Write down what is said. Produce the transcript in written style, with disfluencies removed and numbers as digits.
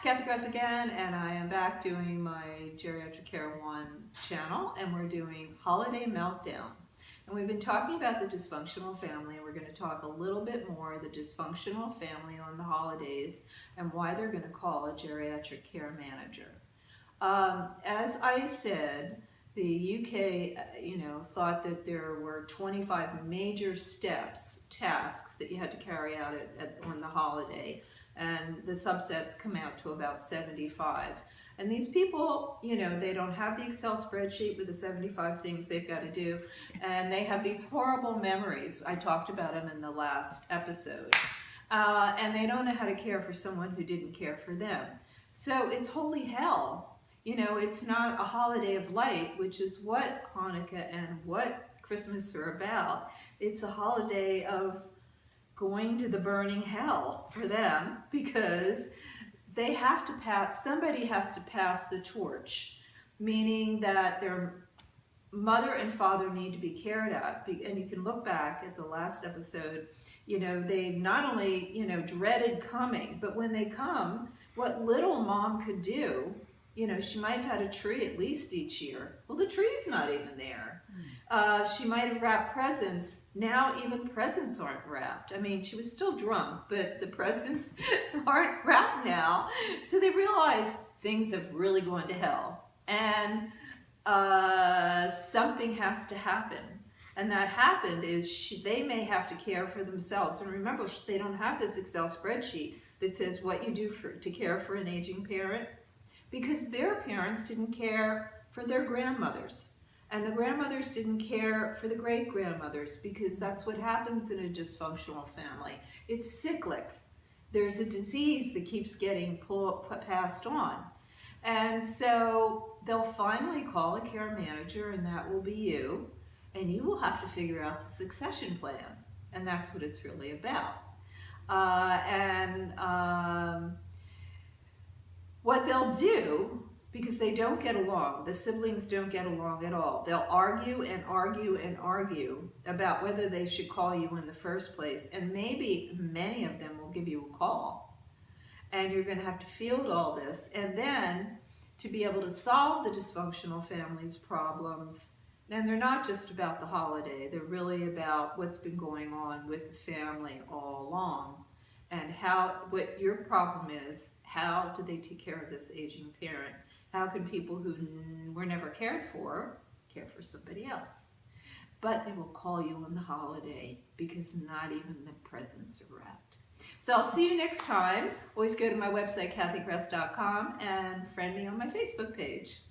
Cathy Cress again, and I am back doing my Geriatric Care 1 channel, and we're doing Holiday Meltdown. And we've been talking about the dysfunctional family, and we're going to talk a little bit more the dysfunctional family on the holidays and why they're going to call a geriatric care manager. As I said, the UK, thought that there were 25 major tasks that you had to carry out on the holiday, and the subsets come out to about 75. And these people, they don't have the Excel spreadsheet with the 75 things they've got to do, and they have these horrible memories. I talked about them in the last episode. And they don't know how to care for someone who didn't care for them. So it's holy hell. It's not a holiday of light, which is what Hanukkah and what Christmas are about. It's a holiday of going to the burning hell for them, because they have to somebody has to pass the torch, meaning that their mother and father need to be cared at. And you can look back at the last episode, they not only, dreaded coming, but when they come, what little mom could do, she might have had a tree at least each year. Well, the tree's not even there. She might have wrapped presents. Now even presents aren't wrapped. I mean, she was still drunk, but the presents aren't wrapped now. So they realize things have really gone to hell. And something has to happen. And that happened is they may have to care for themselves. And remember, they don't have this Excel spreadsheet that says what you do to care for an aging parent, because their parents didn't care for their grandmothers. And the grandmothers didn't care for the great-grandmothers, because that's what happens in a dysfunctional family. It's cyclic. There's a disease that keeps getting passed on. And so they'll finally call a care manager, and that will be you. And you will have to figure out the succession plan. And that's what it's really about. What they'll do, because they don't get along, the siblings don't get along at all, they'll argue and argue and argue about whether they should call you in the first place. And maybe many of them will give you a call. And you're going to have to field all this. And then to be able to solve the dysfunctional family's problems, and they're not just about the holiday, they're really about what's been going on with the family all along. And what your problem is, how do they take care of this aging parent? How can people who were never cared for care for somebody else? But they will call you on the holiday, because not even the presents are wrapped. So I'll see you next time. Always go to my website, cathycress.com, and friend me on my Facebook page.